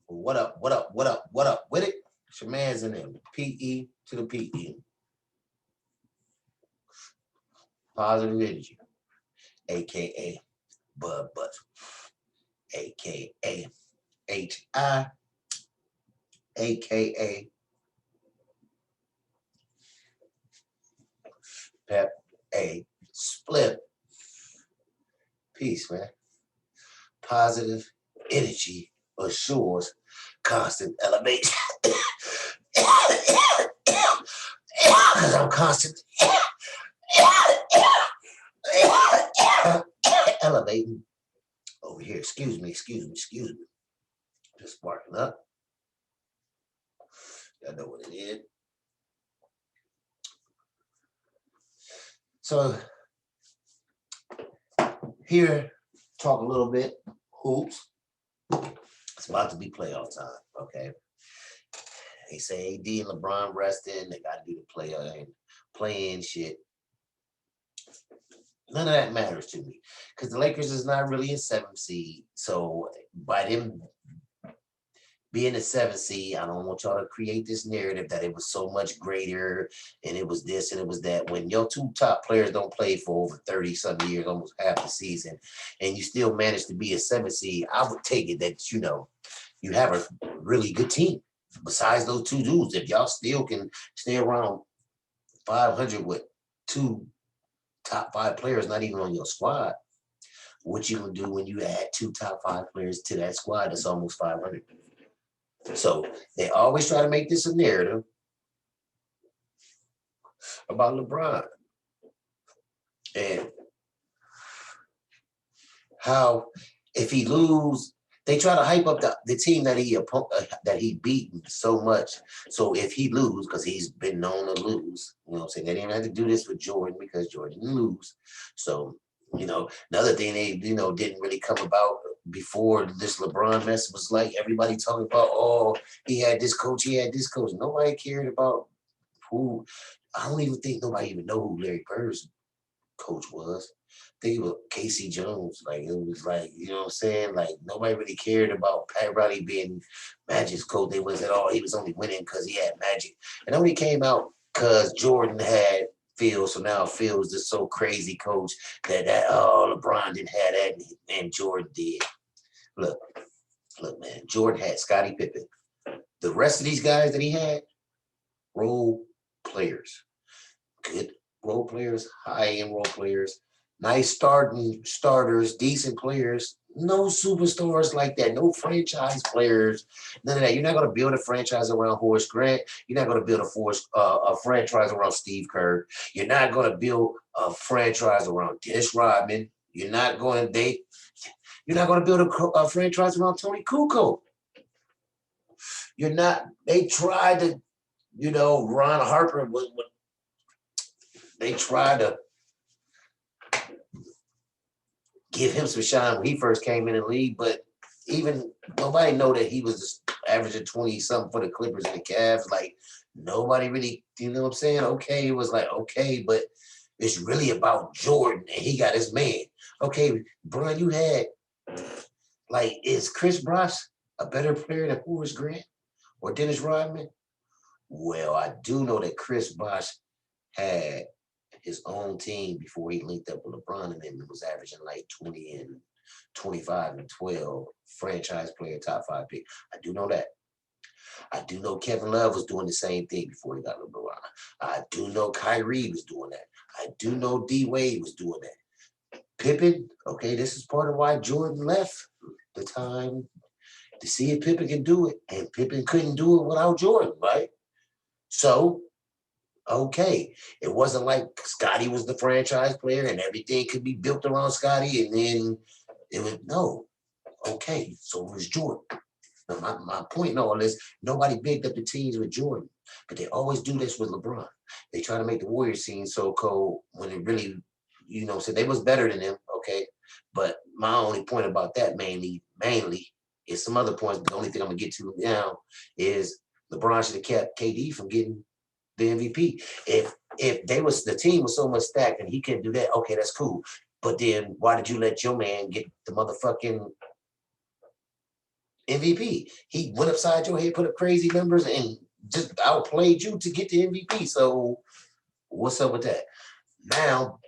What up? What up? What up? What up with it? It's your man's in there. PE to the PE. Positive energy, aka Budd Buttx, aka HI, aka Pep A Split. Peace, man. Positive energy assures constant elevation. Because I'm constant elevating over here. Excuse me. Just sparking up. Y'all know what it is. So here, talk a little bit hoops. It's about to be playoff time, okay? They say AD and LeBron resting. They got to do the play-in shit. None of that matters to me because the Lakers is not really a 7th seed. So by them being a 7th seed, I don't want y'all to create this narrative that it was so much greater and it was this and it was that. When your two top players don't play for over 30-something years, almost half the season, and you still manage to be a 7th seed, I would take it that, you have a really good team. Besides those two dudes, if y'all still can stay around 500 with two top 5 players not even on your squad, what you gonna do when you add 2 top 5 players to that squad that's almost 500? So they always try to make this a narrative about LeBron and how if he lose, they try to hype up the team that he beaten so much. So if he lose, because he's been known to lose, you know what I'm saying? They didn't have to do this with Jordan because Jordan didn't lose. So, another thing they, didn't really come about before this LeBron mess was like everybody talking about, oh, he had this coach. Nobody cared about who. I don't even think nobody even know who Larry Bird's coach was. I think it was Casey Jones. Like, it was like, you know what I'm saying? Like, nobody really cared about Pat Riley being Magic's coach. They was at all. He was only winning because he had Magic. And only came out because Jordan had Phil. So now Phil is this so crazy coach that LeBron didn't have that and Jordan did. Look, man, Jordan had Scottie Pippen. The rest of these guys that he had, role players. Good role players, high-end role players, nice starters, decent players, no superstars like that, no franchise players, none of that. You're not going to build a franchise around Horace Grant. You're not going to build a franchise around Steve Kerr. You're not going to build a franchise around Dennis Rodman. You're not going to build a franchise around Tony Kukoc. They tried to, Ron Harper they tried to give him some shine when he first came in the league, but even nobody know that he was just averaging 20-something for the Clippers and the Cavs. Like, nobody really, you know what I'm saying? Okay, it was like, okay, but it's really about Jordan, and he got his man. Okay, Brian, you had, like, is Chris Bosh a better player than Horace Grant or Dennis Rodman? Well, I do know that Chris Bosh had his own team before he linked up with LeBron and then was averaging like 20 and 25 and 12 franchise player, top 5 pick. I do know that. I do know Kevin Love was doing the same thing before he got LeBron. I do know Kyrie was doing that. I do know D Wade was doing that. Pippen, okay, this is part of why Jordan left the time to see if Pippen can do it. And Pippen couldn't do it without Jordan, right? So, okay, it wasn't like Scottie was the franchise player and everything could be built around Scottie, and then it was no. Okay, so it was Jordan. Now, my point in all this, nobody bigged up the teams with Jordan, but they always do this with LeBron. They try to make the Warriors seem so cold when it really, so they was better than them, okay? But my only point about that mainly is some other points, but the only thing I'm going to get to now is LeBron should have kept KD from getting the MVP. If the team was so much stacked and he couldn't do that, okay, that's cool. But then why did you let your man get the motherfucking MVP. He went upside your head, put up crazy numbers, and just outplayed you to get the MVP. So what's up with that? Now,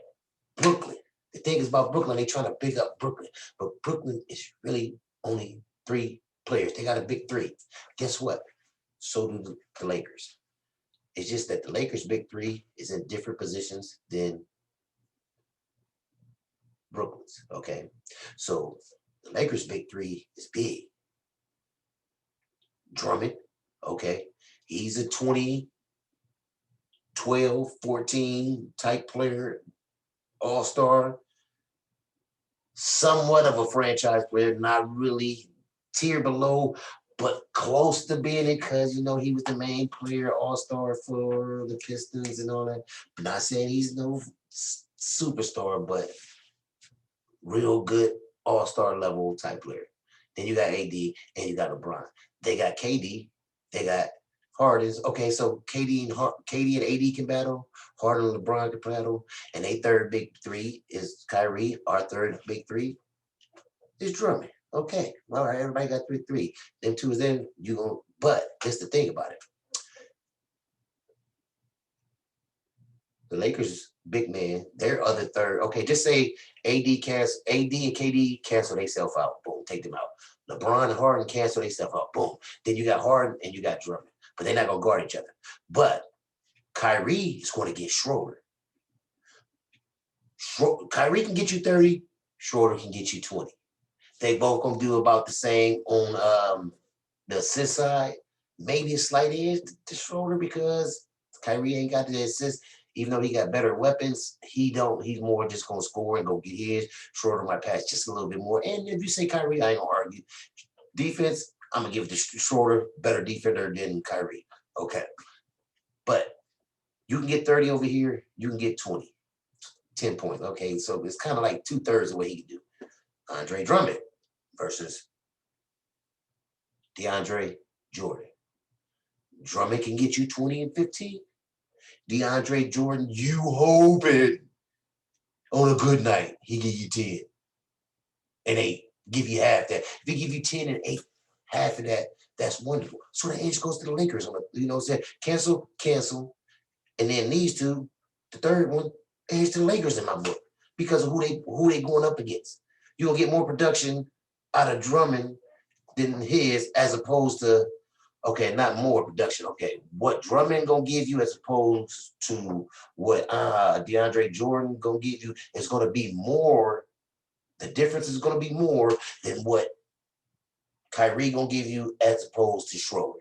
Brooklyn. The thing is about Brooklyn, they trying to big up Brooklyn, but Brooklyn is really only 3 players. They got a big 3. Guess what? So do the Lakers. It's just that the Lakers' big 3 is in different positions than Brooklyn's. Okay, so the Lakers' big 3 is big. Drummond, okay, he's a 20, 12, 14 type player, all-star, somewhat of a franchise player, not really tier below, but close to being it because, you know, he was the main player, all-star for the Pistons and all that. Not saying he's no superstar, but real good all-star level type player. Then you got AD and you got LeBron. They got KD. They got Harden's. Okay, so KD and AD can battle. Harden and LeBron can battle. And their third big 3 is Kyrie. Our third big 3 is Drummond. Okay, all right, everybody got 3. Them 2 is in. You going but here's the thing about it. The Lakers big man, their other third. Okay, just say AD and KD cancel themselves out. Boom, take them out. LeBron and Harden cancel themselves out. Boom. Then you got Harden and you got Drummond, but they're not gonna guard each other. But Kyrie is going to get Schroeder. Kyrie can get you 30. Schroeder can get you 20. They both gonna do about the same on the assist side. Maybe a slight edge to Schroeder because Kyrie ain't got the assist. Even though he got better weapons, he don't. He's more just gonna score and go get his. Schroeder might pass just a little bit more. And if you say Kyrie, I ain't gonna argue. Defense, I'm gonna give it to Schroeder, better defender than Kyrie. Okay, but you can get 30 over here. You can get 20, 10 points. Okay, so it's kind of like 2/3 of what he can do. Andre Drummond versus DeAndre Jordan. Drummond can get you 20 and 15. DeAndre Jordan, you hoping on a good night he give you 10 and 8, give you half that. If he give you 10 and 8, half of that, that's wonderful. So the edge goes to the Lakers on the, you know what I'm saying? Cancel. And then these 2, the third one, edge to the Lakers in my book because of who they going up against. You're gonna get more production out of Drummond than his as opposed to okay, not more production. Okay, what Drummond gonna give you as opposed to what DeAndre Jordan gonna give you is gonna be more. The difference is gonna be more than what Kyrie gonna give you as opposed to Schroeder.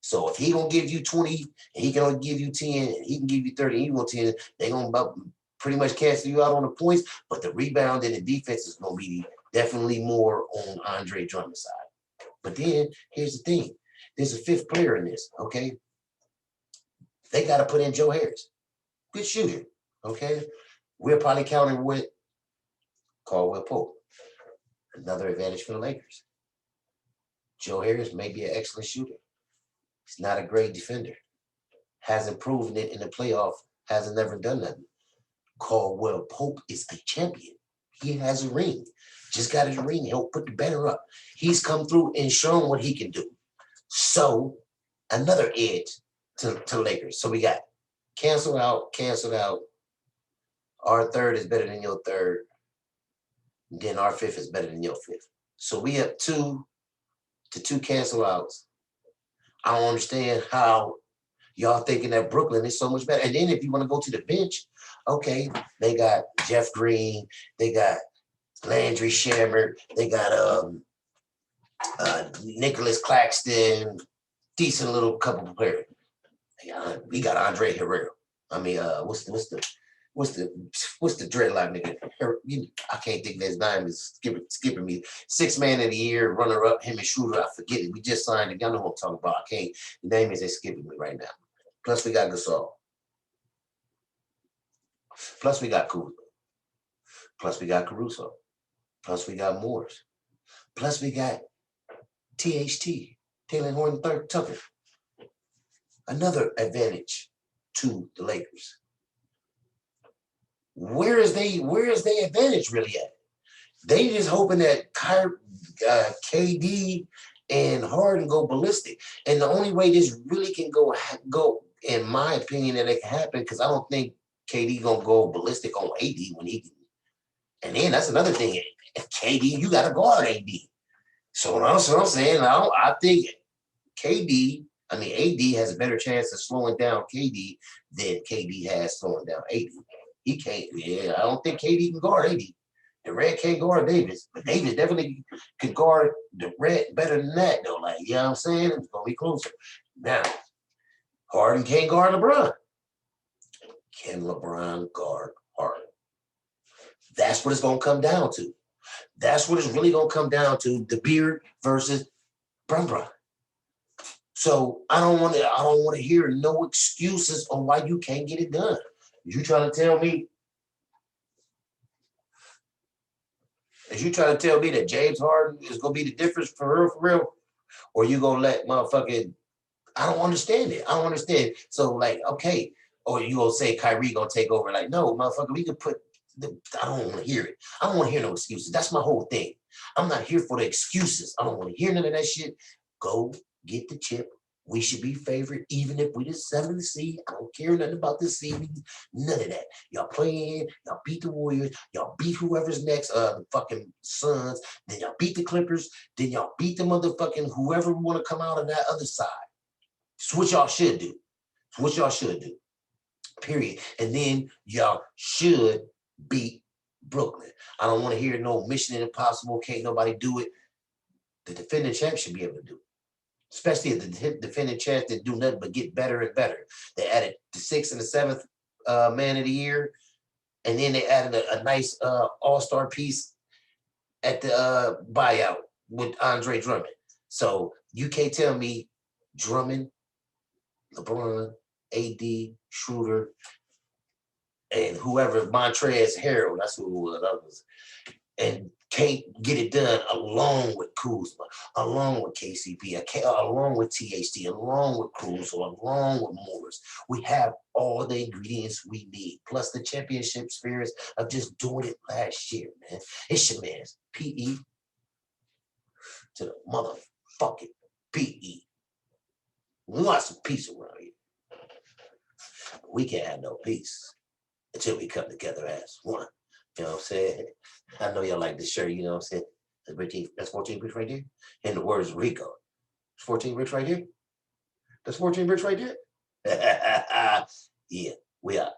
So if he gonna give you 20, and he can only give you 10, and he can give you 30, and you want 10, they gonna about pretty much cancel you out on the points. But the rebound and the defense is gonna be definitely more on Andre Drummond's side. But then here's the thing. There's a 5th player in this, okay? They got to put in Joe Harris. Good shooter, okay? We're probably counting with Caldwell Pope. Another advantage for the Lakers. Joe Harris may be an excellent shooter. He's not a great defender. Hasn't proven it in the playoff. Hasn't never done nothing. Caldwell Pope is a champion. He has a ring. Just got his ring. He'll put the banner up. He's come through and shown what he can do. So another edge to Lakers. So we got canceled out. Our third is better than your third. Then our 5th is better than your 5th. So we have 2 cancel outs. I don't understand how y'all thinking that Brooklyn is so much better. And then if you want to go to the bench, okay, they got Jeff Green, they got Landry Shamet, they got Nicholas Claxton, decent little couple of players. We got Andre Herrera. I mean, what's the dreadlock nigga? I can't think of his name. Is skipping me. 6th man of the year, runner up. Him and Schroeder. I forget it. We just signed it. Y'all know what I'm talking about. I can't. The name is skipping me right now. Plus we got Gasol. Plus we got Kuzma. Plus we got Caruso. Plus we got Morris. Plus we got THT, Taylor Horton Tucker. Another advantage to the Lakers. Where is their advantage really at? They just hoping that KD and Harden go ballistic. And the only way this really can go, in my opinion, that it can happen, because I don't think KD gonna go ballistic on AD when he can. And then that's another thing. KD, you got to guard AD. So that's what I'm saying. I think AD has a better chance of slowing down KD than KD has slowing down AD. He can't. Yeah, I don't think KD can guard AD. Durant can't guard Davis, but Davis definitely can guard Durant better than that, though. Like, you know what I'm saying? It's gonna be closer. Now, Harden can't guard LeBron. Can LeBron guard Harden? That's what it's gonna come down to. That's what it's really gonna come down to: the beard versus Bron. So I don't want to hear no excuses on why you can't get it done. You trying to tell me? Is you trying to tell me that James Harden is gonna be the difference for real? Or you gonna let motherfucking? I don't understand it. I don't understand. So like, okay, or you gonna say Kyrie gonna take over? Like, no, motherfucker, we can put. I don't want to hear it. I don't want to hear no excuses. That's my whole thing. I'm not here for the excuses. I don't want to hear none of that shit. Go get the chip. We should be favored, even if we the 7th seed. I don't care nothing about the seed. None of that. Y'all play in. Y'all beat the Warriors. Y'all beat whoever's next. The fucking Suns. Then y'all beat the Clippers. Then y'all beat the motherfucking whoever want to come out of that other side. It's what y'all should do. It's what y'all should do. Period. And then y'all should beat Brooklyn. I don't want to hear no Mission Impossible. Can't nobody do it. The defending champ should be able to do it. Especially if the defending champ didn't do nothing but get better and better. They added the 6th and the 7th man of the year. And then they added a nice all-star piece at the buyout with Andre Drummond. So you can't tell me Drummond, LeBron, AD, Schroeder, and whoever, Montrezl Harrell, that's who it was, and can't get it done along with Kuzma, along with KCP, along with THT, along with Cruz, or along with Morris. We have all the ingredients we need, plus the championship spirits of just doing it last year, man. It's your man's PE to the motherfucking PE. We want some peace around here. We can't have no peace until we come together as one. You know what I'm saying? I know y'all like this shirt, you know what I'm saying? That's 14 bricks right there. And the words Rico. It's 14 bricks right here. That's 14 bricks right there. Yeah, we are.